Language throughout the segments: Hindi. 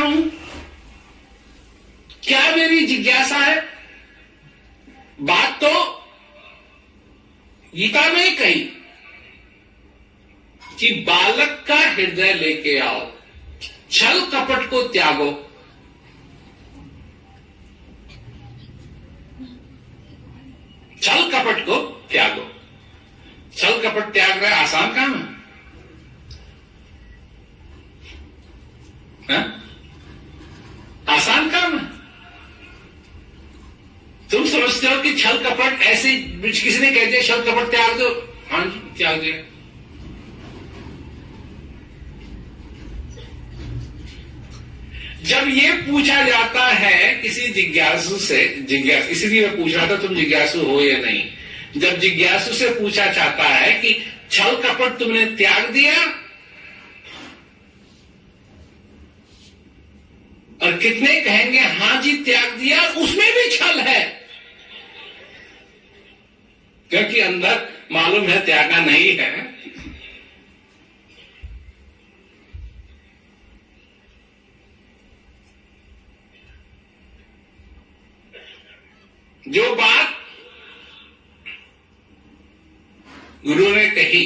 हूं? क्या मेरी जिज्ञासा है? बात तो गीता में ही कही कि बालक का हृदय लेके आओ, छल कपट को त्यागो। छल कपट को त्यागो। छल कपट त्याग रहा आसान काम है? आसान काम है? तुम समझते हो कि छल कपट ऐसे किसी ने कह दिया छल कपट त्याग दो, हाँ जी त्याग दिया। जब ये पूछा जाता है किसी जिज्ञासु से, इसलिए मैं पूछ रहा था तुम जिज्ञासु हो या नहीं, जब जिज्ञासु से पूछा जाता है कि छल कपट तुमने त्याग दिया, और कितने कहेंगे हां जी त्याग दिया, उसमें भी छल है, क्योंकि अंदर मालूम है त्यागा नहीं है। जो बात गुरु ने कही,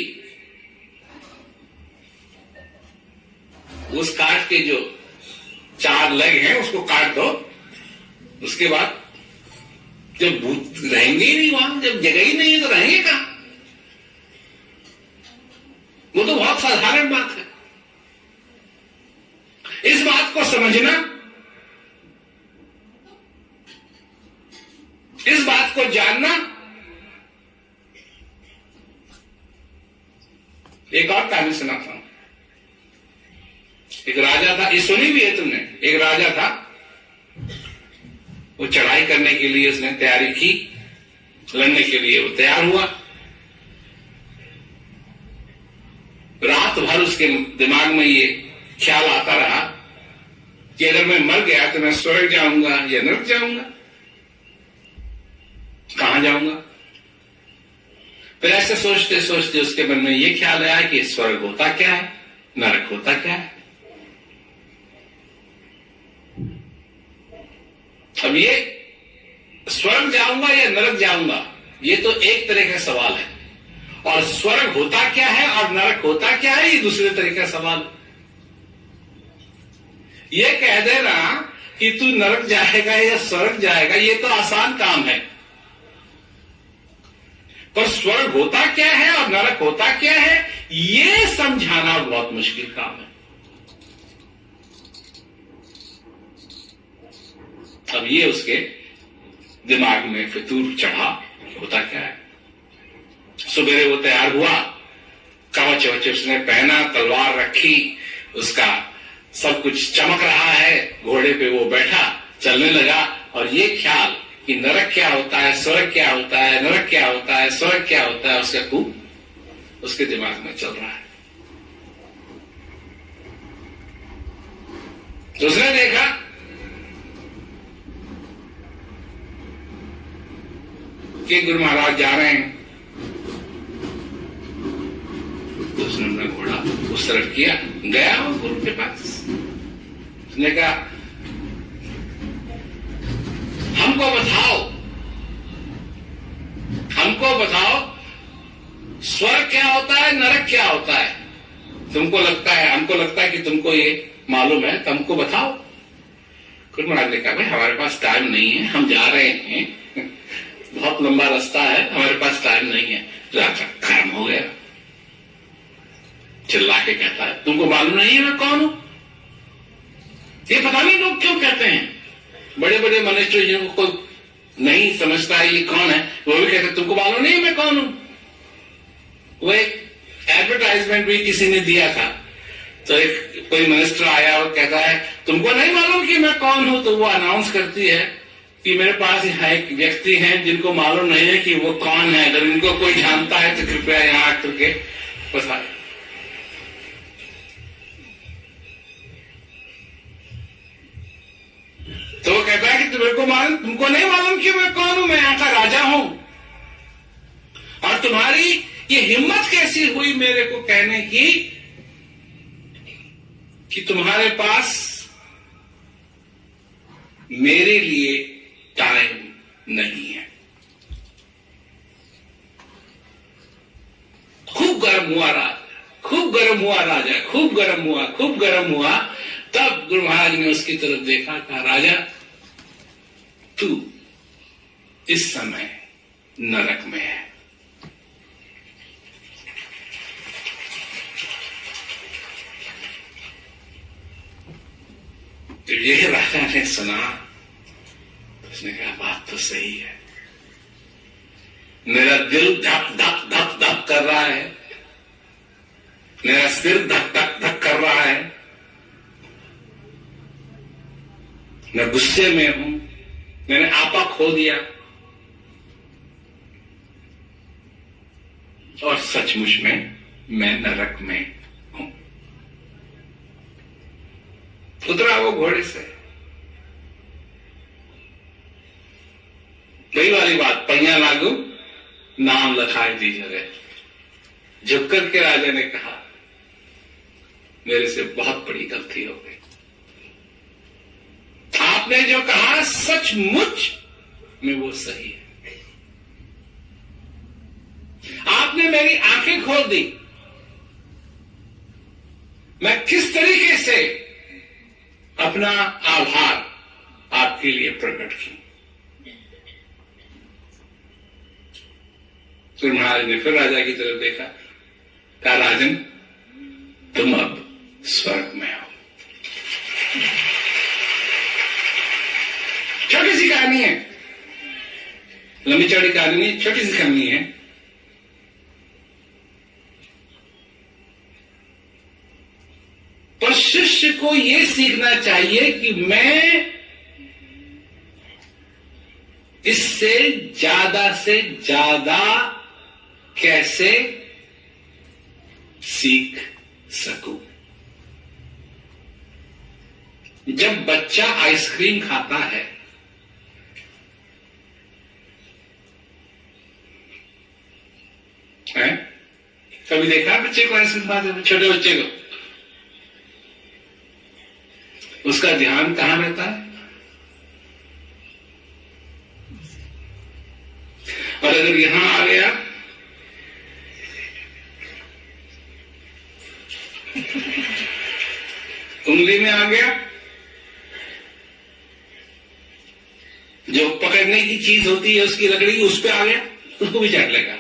उस काट के जो 4 लेग हैं उसको काट दो, उसके बाद जब भूत रहेंगे ही नहीं वहां, जब जगह ही नहीं है तो रहेंगे कहां? वो तो बहुत साधारण बात है। इस बात को समझना, इस बात को जानना। एक और कहानी सुनाता हूं। एक राजा था, ये सुनी भी है तुमने। एक राजा था, वो चढ़ाई करने के लिए उसने तैयारी की, लड़ने के लिए वो तैयार हुआ। रात भर उसके दिमाग में ये ख्याल आता रहा कि अगर मैं मर गया तो मैं स्वर्ग जाऊंगा या नरक जाऊंगा, कहां जाऊंगा। फिर ऐसे सोचते सोचते उसके मन में ये ख्याल आया कि स्वर्ग होता क्या है, नरक होता क्या है। अब ये स्वर्ग जाऊंगा या नरक जाऊंगा, ये तो एक तरह का सवाल है, और स्वर्ग होता क्या है और नरक होता क्या है, ये दूसरे तरह का सवाल। ये कह देना कि तू नरक जाएगा या स्वर्ग जाएगा, ये तो आसान काम है, पर स्वर्ग होता क्या है और नरक होता क्या है, ये समझाना बहुत मुश्किल काम है। अब ये उसके दिमाग में फितूर चढ़ा, होता क्या है। सुबेरे वो तैयार हुआ, कवच वच उसने पहना, तलवार रखी, उसका सब कुछ चमक रहा है, घोड़े पे वो बैठा, चलने लगा। और ये ख्याल कि नरक क्या होता है, स्वर्ग क्या होता है, नरक क्या होता है, स्वर्ग क्या होता है, उसका खूब उसके दिमाग में चल रहा है। तो उसने देखा कि गुरु महाराज जा रहे हैं, तो उसने अपना घोड़ा उस तरफ किया, गया गुरु के पास। उसने कहा हमको बताओ स्वर्ग क्या होता है, नरक क्या होता है। तुमको लगता है, हमको लगता है कि तुमको ये मालूम है, तुमको बताओ। गुरु महाराज ने कहा भाई हमारे पास टाइम नहीं है, हम जा रहे हैं, बहुत लंबा रास्ता है, हमारे पास टाइम नहीं है। राजा खत्म हो गया, चिल्ला के कहता है तुमको मालूम नहीं है मैं कौन हूं। ये पता नहीं लोग क्यों कहते हैं, बड़े बड़े मनुष्य जिनको कोई नहीं समझता है ये कौन है, वो भी कहते तुमको मालूम नहीं है मैं कौन हूं। वो एक एडवर्टाइजमेंट भी किसी ने दिया था, तो एक कोई मिनिस्टर आया और कहता है तुमको नहीं मालूम कि मैं कौन हूं, तो वो अनाउंस करती है कि मेरे पास यहाँ एक व्यक्ति हैं जिनको मालूम नहीं है कि वो कौन है, अगर इनको कोई जानता है तो कृपया यहाँ आकर के बताए। तो वो कहता है कि तुमको नहीं मालूम कि मैं कौन हूं, मैं यहाँ का राजा हूं। और तुम्हारी ये हिम्मत कैसी हुई मेरे को कहने की कि तुम्हारे पास मेरे लिए टाइम नहीं है। खूब गर्म हुआ राजा, खूब गर्म हुआ राजा, खूब गर्म हुआ, खूब गर्म हुआ। तब गुरु महाराज ने उसकी तरफ देखा, कहा राजा तू इस समय नरक में है। तो ये राजा ने सुना तो उसने कहा बात तो सही है, मेरा दिल धक धक धक धक कर रहा है, मेरा सिर धक धक धक कर रहा है, मैं गुस्से में हूं, मैंने आपा खो दिया और सचमुच में मैं नरक में हूं। उतरा वो घोड़े से। कई वाली बात, पहिया लागू नाम लखाए दी जगह। झुक करके राजा ने कहा मेरे से बहुत बड़ी गलती हो गई, आपने जो कहा सचमुच में वो सही है। आपने मेरी आंखें खोल दी, मैं किस तरीके से अपना आभार आपके लिए प्रकट की। गुरु महाराज ने फिर राजा की तरफ देखा, कहा राजन तुम अब स्वर्ग में हो। छोटी सी कहानी है, लंबी चौड़ी कहानी नहीं, छोटी सी कहानी है। पर शिष्य को यह सीखना चाहिए कि मैं इससे से ज्यादा कैसे सीख सकूं। जब बच्चा आइसक्रीम खाता है कभी देखा बच्चे को आइसक्रीम खाते हुए, छोटे बच्चे को? उसका ध्यान कहां रहता है? और अगर यहां आ गया उंगली में आ गया, जो पकड़ने की चीज होती है उसकी लकड़ी उस पे आ गया, उसको भी चाट लेगा।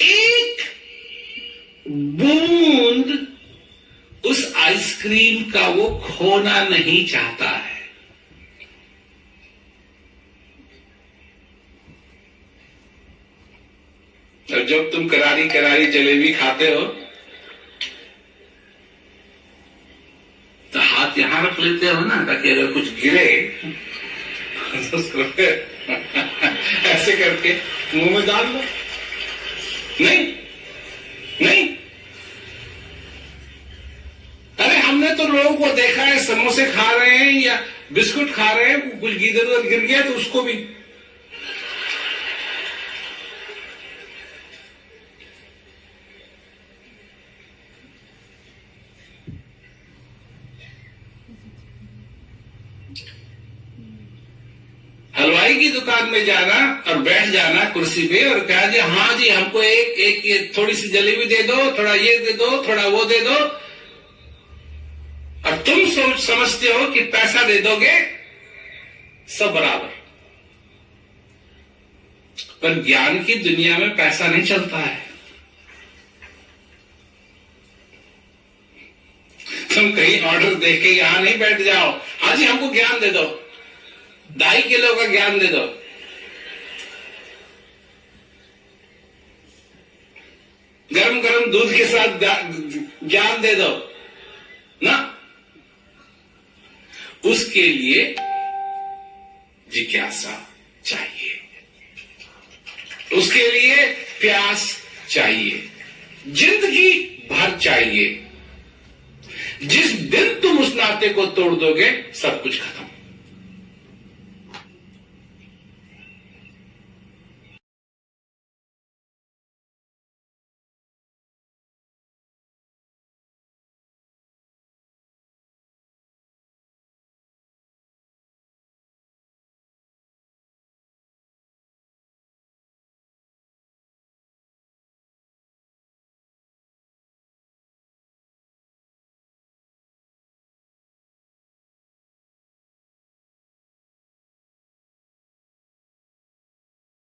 एक बूंद उस आइसक्रीम का वो खोना नहीं चाहता है। और जब तुम करारी करारी जलेबी खाते हो तो हाथ यहां रख लेते हो ना, ताकि अगर कुछ गिरे तो उसको ऐसे करके मुंह में डाल लो। नहीं नहीं, अरे हमने तो लोगों को देखा है समोसे खा रहे हैं या बिस्कुट खा रहे हैं, कुछ इधर उधर गिर गया तो उसको भी हलवाई की दुकान में जाना और बैठ जाना कुर्सी पे और कहा जी हाँ जी हमको एक ये थोड़ी सी जलेबी दे दो, थोड़ा ये दे दो, थोड़ा वो दे दो, और तुम समझते हो कि पैसा दे दोगे सब बराबर। पर ज्ञान की दुनिया में पैसा नहीं चलता है। तुम कहीं ऑर्डर देके यहां नहीं बैठ जाओ, हाँ जी हमको ज्ञान दे दो, 2.5 किलो का ज्ञान दे दो। गरम गरम दूध के साथ ज्ञान दे दो ना। उसके लिए जिज्ञासा चाहिए, उसके लिए प्यास चाहिए, जिंदगी भर चाहिए। जिस दिन तुम उस नाते को तोड़ दोगे सब कुछ खत्म।